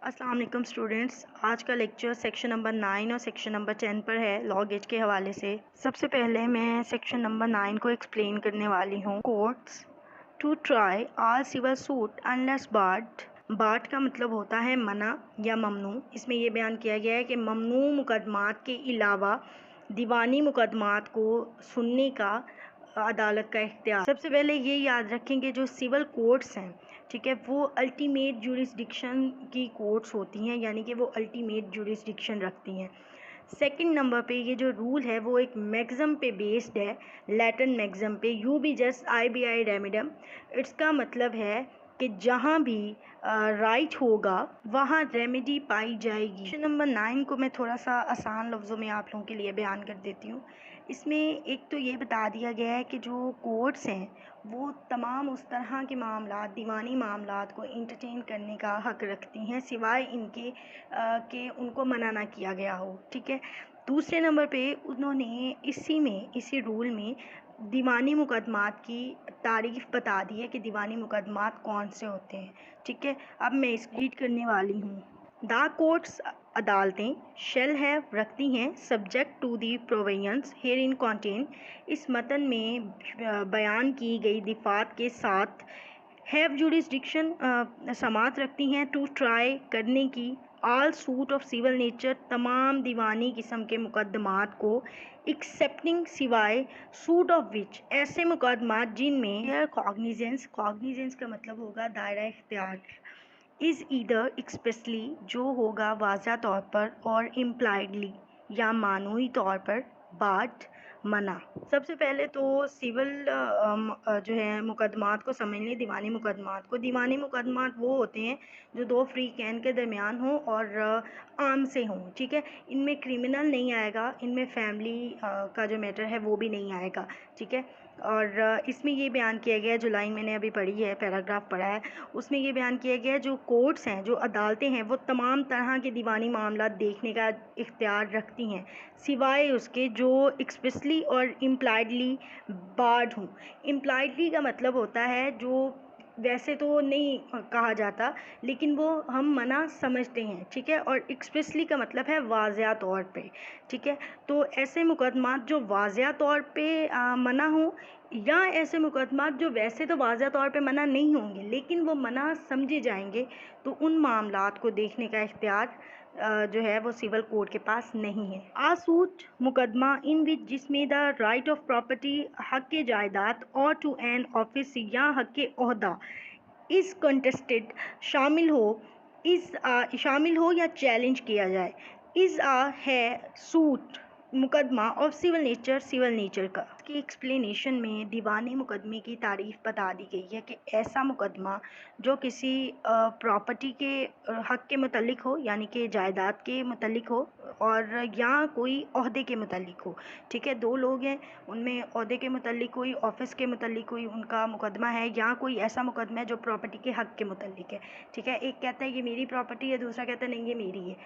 अस्सलाम वालेकुम स्टूडेंट्स। आज का लेक्चर सेक्शन नंबर 9 और सेक्शन नंबर 10 पर है, लॉ गेज के हवाले से। सबसे पहले मैं सेक्शन नंबर 9 को एक्सप्लेन करने वाली हूँ। Courts to try all civil suit unless barred. Barred का मतलब होता है मना या ममनू। इसमें यह बयान किया गया है कि ममनू मुकदमात के अलावा दीवानी मुकदमात को सुनने का अदालत का इख्तियार। सबसे पहले ये याद रखेंगे, जो सिविल कोर्ट्स हैं, ठीक है, वो अल्टीमेट जुरिस्डिक्शन की कोर्ट्स होती हैं, यानी कि वो अल्टीमेट जुरिस्डिक्शन रखती हैं। सेकंड नंबर पे ये जो रूल है वो एक मैक्सिम पे बेस्ड है, लैटिन मैक्सिम पे, यू बी जस्ट आई बी आई रेमिडम। इसका मतलब है कि जहाँ भी राइट होगा वहाँ रेमेडी पाई जाएगी। क्वेश्चन नंबर 9 को मैं थोड़ा सा आसान लफ्ज़ों में आप लोगों के लिए बयान कर देती हूँ। इसमें एक तो ये बता दिया गया है कि जो कोर्ट्स हैं वो तमाम उस तरह के मामलात, दीवानी मामलात को इंटरटेन करने का हक़ रखती हैं, सिवाय इनके कि उनको मना ना किया गया हो, ठीक है। दूसरे नंबर पे उन्होंने इसी रूल में दीवानी मुकदमात की तारीफ़ बता दी है कि दीवानी मुकदमात कौन से होते हैं, ठीक है। अब मैं इसको रीड करने वाली हूँ। द कोर्ट्स अदालतें शेल है रखती हैं subject to the provisions herein contained. इस मतन में बयान की गई दिफात के साथ हैव जुरिस्डिक्शन समात रखती हैं टू ट्राई करने की all suit of civil nature, तमाम दीवानी किस्म के मुकदमात को, एक्सेप्टिंग सिवाय सूट ऑफ विच, ऐसे मुकदमात जिनमें कॉग्निजेंस का मतलब होगा दायरा इख्तियार, इज़ ईदर एक्सप्रेसली जो होगा वाज़ा तौर पर, और इम्प्लाइडली या मानूई तौर पर, बाट मना। सबसे पहले तो सिविल जो है मुकदमात को समझ लें, दीवानी मुकदमात को। दीवानी मुकदमात वो होते हैं जो दो फ्री कैन के दरमियान हों और आम से हों, ठीक है। इनमें क्रिमिनल नहीं आएगा, इनमें फैमिली का जो मैटर है वो भी नहीं आएगा, ठीक है। और इसमें ये बयान किया गया है, जो लाइन मैंने अभी पढ़ी है, पैराग्राफ पढ़ा है, उसमें ये बयान किया गया है जो कोर्ट्स हैं, जो अदालतें हैं, वो तमाम तरह के दीवानी मामला देखने का इख्तियार रखती हैं, सिवाय उसके जो एक्सप्रेसली और इम्प्लाइडली बार्ड हों। इम्प्लाइडली का मतलब होता है जो वैसे तो नहीं कहा जाता, लेकिन वो हम मना समझते हैं, ठीक है। और एक्सप्रेसली का मतलब है वाज़िया तौर पे, ठीक है। तो ऐसे मुकदमात जो वाज़िया तौर पे मना हो, या ऐसे मुकदमात जो वैसे तो वाज़िया तौर पे मना नहीं होंगे लेकिन वो मना समझे जाएंगे, तो उन मामलात को देखने का इख्तियार जो है वो सिविल कोर्ट के पास नहीं है। आसूट मुकदमा इन विच जिसमें द राइट ऑफ प्रॉपर्टी, हक जायदाद, और टू एन ऑफिस या हक ओहदा इस कंटेस्टेड शामिल हो या चैलेंज किया जाए। इज़ है सूट मुकदमा ऑफ सिविल नेचर का। इसकी एक्सप्लेनेशन में दीवानी मुकदमे की तारीफ़ बता दी गई है कि ऐसा मुकदमा जो किसी प्रॉपर्टी के हक़ के मुतल्लिक हो, यानी कि जायदाद के मुतल्लिक हो, और या कोई ओहदे के मुतल्लिक हो, ठीक है। दो लोग हैं, उनमें ओहदे के मुतल्लिक कोई, ऑफिस के मुतल्लिक कोई उनका मुकदमा है, या कोई ऐसा मुकदमा है जो प्रॉपर्टी के हक़ के मुतल्लिक है, ठीक है। एक कहता है ये मेरी प्रॉपर्टी है, दूसरा कहता है नहीं ये मेरी है,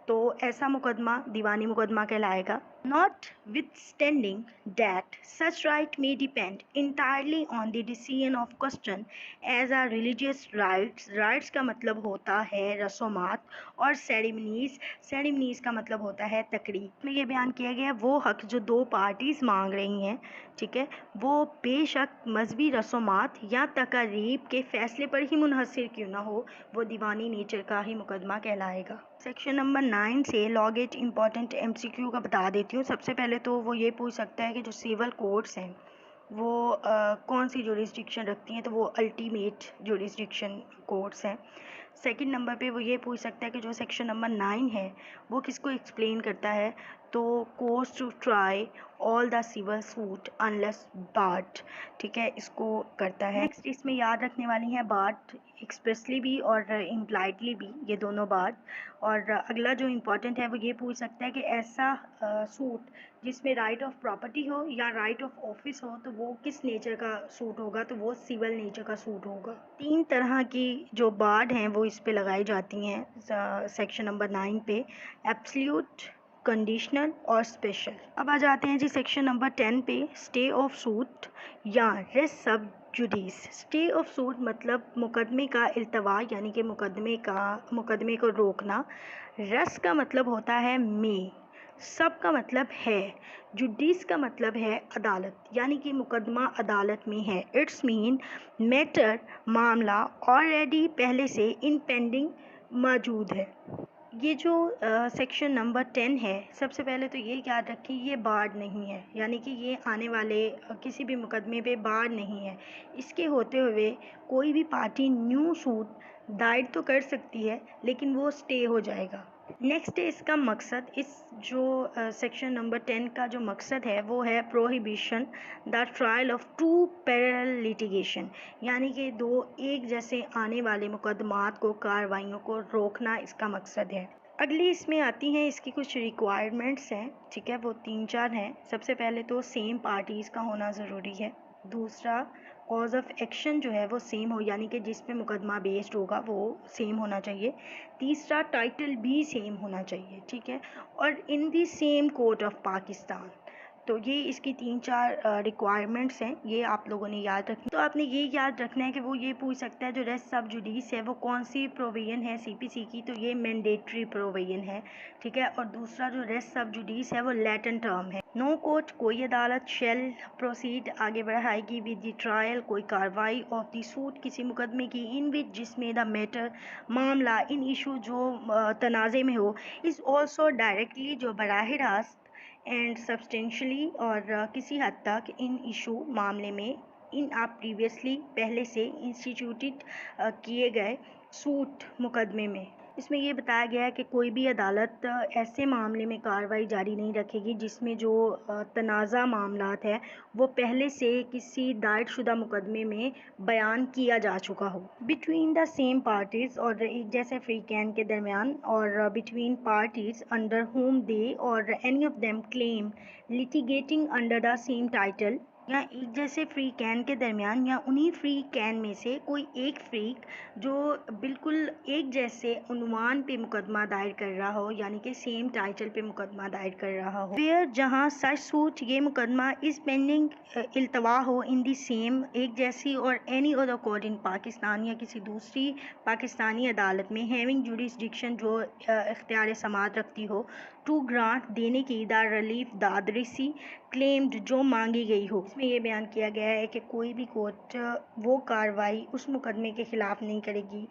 तो ऐसा मुकदमा दीवानी मुकदमा कहलाएगा। Notwithstanding that such right may depend entirely on the decision of question as a religious rites का मतलब होता है रसूमात, और सेरेमनीज़ का मतलब होता है तकरीब में। ये बयान किया गया है वो हक़ जो दो पार्टीज़ मांग रही हैं, ठीक है, वो बेशक मजहबी रसूमात या तकरीब के फ़ैसले पर ही मुनहसर क्यों ना हो, वो दीवानी नेचर का ही मुकदमा कहलाएगा। सेक्शन नंबर 9 से लॉ गेट इम्पॉर्टेंट MCQ का बता देती हूँ। सबसे पहले तो वो ये पूछ सकता है कि जो सिविल कोर्ट्स हैं वो कौन सी जुरिस्डिक्शन रखती हैं, तो वो अल्टीमेट जुरिस्डिक्शन कोर्ट्स हैं। सेकंड नंबर पे वो ये पूछ सकता है कि जो सेक्शन नंबर 9 है वो किसको एक्सप्लेन करता है, तो courts to try all the civil suit unless barred, ठीक है, इसको करता है। नेक्स्ट इसमें याद रखने वाली है बार्ड, एक्सप्रेसली भी और इम्प्लाइडली भी, ये दोनों बार्ड। और अगला जो इम्पोर्टेंट है वो ये पूछ सकता है कि ऐसा सूट जिसमें राइट ऑफ प्रॉपर्टी हो या राइट ऑफ ऑफिस हो, तो वो किस नेचर का सूट होगा, तो वो सिविल नेचर का सूट होगा। 3 तरह की जो बार्ड हैं वो इस पे लगाई जाती हैं सेक्शन नंबर 9 पे, एब्सोल्यूट, कंडीशनल और स्पेशल। अब आ जाते हैं जी सेक्शन नंबर 10 पे, स्टे ऑफ सूट या रेस्ट सब जुडिस। स्टे ऑफ सूट मतलब मुकदमे का इल्तवा यानी कि मुकदमे को रोकना। रस का मतलब होता है में, सब का मतलब है। जुडिस का मतलब है अदालत यानी कि मुकदमा अदालत में है। इट्स मीन मैटर मामला ऑलरेडी पहले से इन पेंडिंग मौजूद है। ये जो सेक्शन नंबर 10 है, सबसे पहले तो ये याद रखें ये बार्ड नहीं है, यानी कि ये आने वाले किसी भी मुकदमे पे बार्ड नहीं है। इसके होते हुए कोई भी पार्टी न्यू सूट दायर तो कर सकती है लेकिन वो स्टे हो जाएगा। नेक्स्ट है इसका मकसद। इस जो सेक्शन नंबर 10 का जो मकसद है वो है prohibition the trial of two parallel litigation, यानी कि दो एक जैसे आने वाले मुकदमात को कार्रवाइयों को रोकना इसका मकसद है। अगली इसमें आती हैं इसकी कुछ रिक्वायरमेंट्स हैं, ठीक है, वो 3-4 हैं। सबसे पहले तो सेम पार्टीज़ का होना ज़रूरी है। दूसरा, कॉज ऑफ एक्शन जो है वो सेम हो, यानी कि जिस पे मुकदमा बेस्ड होगा वो सेम होना चाहिए। तीसरा, टाइटल भी सेम होना चाहिए, ठीक है, और in the same court of Pakistan. तो ये इसकी 3-4 रिक्वायरमेंट्स हैं, ये आप लोगों ने याद रखनी। तो आपने ये याद रखना है कि वो ये पूछ सकता है जो रेस्ट सब जुडिस है वो कौन सी प्रोविजन है सीपीसी की, तो ये मैंडेटरी प्रोविजन है, ठीक है। और दूसरा जो रेस्ट सब जुडिस है वो लैटिन टर्म है। नो कोर्ट कोई अदालत शेल प्रोसीड आगे बढ़ाएगी विद द ट्रायल कोई कार्रवाई ऑफ द सूट किसी मुकदमे की इन विच जिसमें द मैटर मामला इन इशू जो तनाज़े में हो इज़ ऑल्सो डायरेक्टली जो बराह रास्त एंड सब्सटेंशली और किसी हद तक इन इशू मामले में इन आप प्रीवियसली पहले से इंस्टीट्यूटेड किए गए सूट मुकदमे में। इसमें ये बताया गया है कि कोई भी अदालत ऐसे मामले में कार्रवाई जारी नहीं रखेगी जिसमें जो तनाज़ा मामलात है वो पहले से किसी दायर शुदा मुकदमे में बयान किया जा चुका हो। बिटवीन द सेम पार्टीज़ और एक जैसे फ्री कैन के दरमियान और बिटवीन पार्टीज़ अंडर होम दे और any of them claim litigating under the same title, या एक जैसे फ्री कैन के दरमियान या उन्हीं फ्री कैन में से कोई एक फ्रीक जो बिल्कुल एक जैसे उन्वान पे मुकदमा दायर कर रहा हो, यानी कि सेम टाइटल पे मुकदमा दायर कर रहा हो, फिर जहां सच सूट ये मुकदमा इस पेंडिंग इल्तवा हो इन दी सेम एक जैसी और एनी अदर कोर्ट इन पाकिस्तान या किसी दूसरी पाकिस्तानी अदालत में हैविंग जुडिसडिक्शन जो इख्तियार समात रखती हो टू ग्रांट देने की द रिलीफ दादरसी क्लेम्ड जो मांगी गई हो। इसमें यह बयान किया गया है कि कोई भी कोर्ट वो कार्रवाई उस मुकदमे के ख़िलाफ़ नहीं करेगी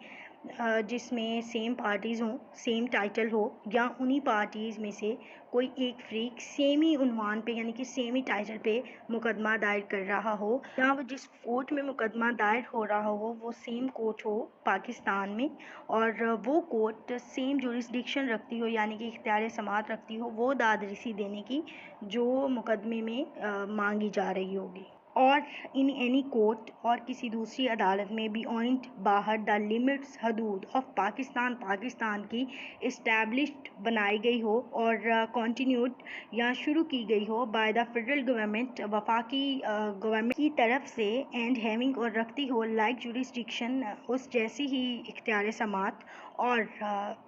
जिसमें सेम पार्टीज़ हों, सेम टाइटल हो, या उन्हीं पार्टीज़ में से कोई एक फ्रीक सेम ही उन्वान पे यानी कि सेम ही टाइटल पे मुकदमा दायर कर रहा हो, या वो जिस कोर्ट में मुकदमा दायर हो रहा हो वो सेम कोर्ट हो पाकिस्तान में और वो कोर्ट सेम जुरिस्डिक्शन रखती हो यानी कि इख्तियार समात रखती हो वो दादरसी देने की जो मुकदमे में मांगी जा रही होगी। और इन एनी कोर्ट और किसी दूसरी अदालत में बियॉन्ड बाहर द लिमिट्स हदूद ऑफ पाकिस्तान की इस्टेब्लिश्ड बनाई गई हो और कंटिन्यूड या शुरू की गई हो बाय द फेडरल गवर्नमेंट वफाकी गवर्नमेंट की तरफ से एंड हैविंग और रखती हो लाइक जुरिस्डिक्शन उस जैसी ही इख्तियार समात और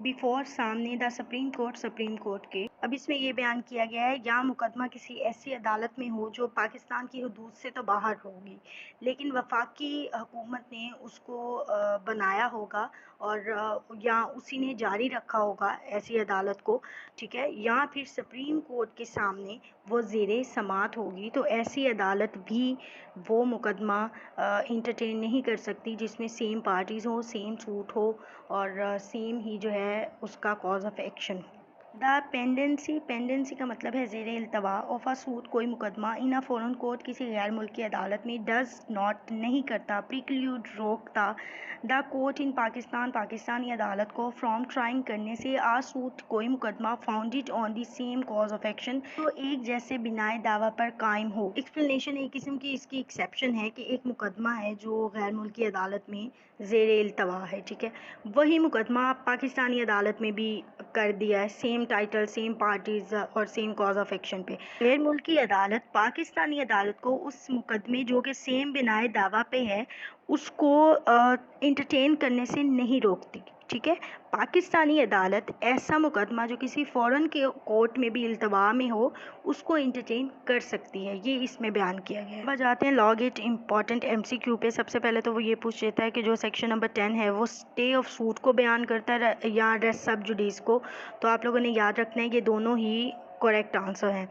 बिफोर सामने द सुप्रीम कोर्ट के। अब इसमें ये बयान किया गया है या मुकदमा किसी ऐसी अदालत में हो जो पाकिस्तान की हदूद से तो बाहर होगी लेकिन वफाकी हुकूमत ने उसको बनाया होगा और या उसी ने जारी रखा होगा ऐसी अदालत को, ठीक है, या फिर सुप्रीम कोर्ट के सामने वो ज़ेरे समात होगी, तो ऐसी अदालत भी वो मुकदमा इंटरटेन नहीं कर सकती जिसमें सेम पार्टीज़ हो, सेम सूट हो और सेम ही जो है उसका कॉज ऑफ एक्शन हो। द पेंडेंसी का मतलब है ज़ेर इल्तवा ऑफ अ सूट कोई मुकदमा इन अ फॉरेन कोर्ट किसी गैर मुल्की अदालत में डज नॉट नहीं करता प्रिक्लूड रोकता द कोर्ट इन पाकिस्तानी अदालत को फ्रॉम ट्राइंग करने से आ सूट कोई मुकदमा founded on the same cause of action तो एक जैसे बिनाए दावा पर कायम हो। एक्सप्लेनेशन एक किस्म की इसकी एक्सेप्शन है कि एक मुकदमा है जो गैर मुल्की अदालत में ज़ेर इल्तवा है, ठीक है, वही मुकदमा पाकिस्तानी अदालत में भी कर दिया है सेम टाइटल सेम पार्टीज़ और सेम कॉज ऑफ एक्शन पे। गैर मुल्की अदालत पाकिस्तानी अदालत को उस मुकदमे जो कि सेम बिनाए दावा पे है उसको इंटरटेन करने से नहीं रोकती। ठीक है, पाकिस्तानी अदालत ऐसा मुकदमा जो किसी फ़ॉरेन के कोर्ट में भी इल्तवा में हो उसको इंटरटेन कर सकती है, ये इसमें बयान किया गया है। अब जाते हैं लॉ गेट इम्पॉर्टेंट MCQ पे। सबसे पहले तो वो ये पूछ लेता है कि जो सेक्शन नंबर 10 है वो स्टे ऑफ सूट को बयान करता है या रेस्ट सब जुडिस को। तो आप लोगों ने याद रखना है ये दोनों ही करेक्ट आंसर हैं।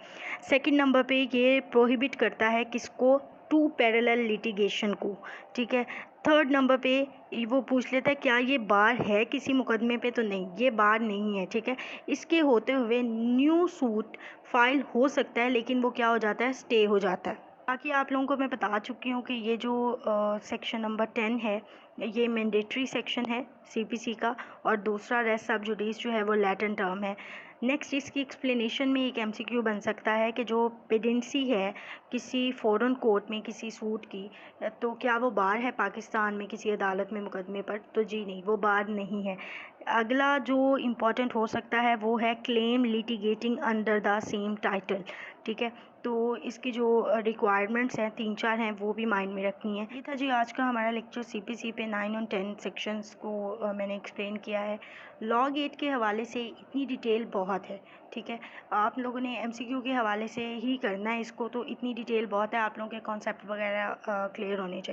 सेकंड नंबर पे ये प्रोहिबिट करता है किसको, टू पैरेलल लिटिगेशन को। ठीक है, थर्ड नंबर पे वो पूछ लेता है क्या ये बार है किसी मुकदमे पे, तो नहीं, ये बार नहीं है। ठीक है, इसके होते हुए न्यू सूट फाइल हो सकता है लेकिन वो क्या हो जाता है, स्टे हो जाता है। बाकी आप लोगों को मैं बता चुकी हूँ कि ये जो सेक्शन नंबर 10 है ये मैंडेटरी सेक्शन है CPC का, और दूसरा रेस्ट सब जुडिस जो है वो लैटिन टर्म है। नेक्स्ट इसकी एक्सप्लेनेशन में एक MCQ बन सकता है कि जो पेडेंसी है किसी फ़ॉरेन कोर्ट में किसी सूट की, तो क्या वो बार है पाकिस्तान में किसी अदालत में मुकदमे पर, तो जी नहीं, वो बार नहीं है। अगला जो इम्पोर्टेंट हो सकता है वो है claim litigating under the same title. ठीक है, तो इसकी जो रिक्वायरमेंट्स हैं 3-4 हैं वो भी माइंड में रखनी है। ये था जी आज का हमारा लेक्चर CPC पे 9 और 10 सेक्शंस को मैंने एक्सप्लेन किया है। लॉ गेट के हवाले से इतनी डिटेल बहुत है। ठीक है, आप लोगों ने MCQ के हवाले से ही करना है इसको, तो इतनी डिटेल बहुत है, आप लोगों के कॉन्सेप्ट वगैरह क्लियर होने चाहिए।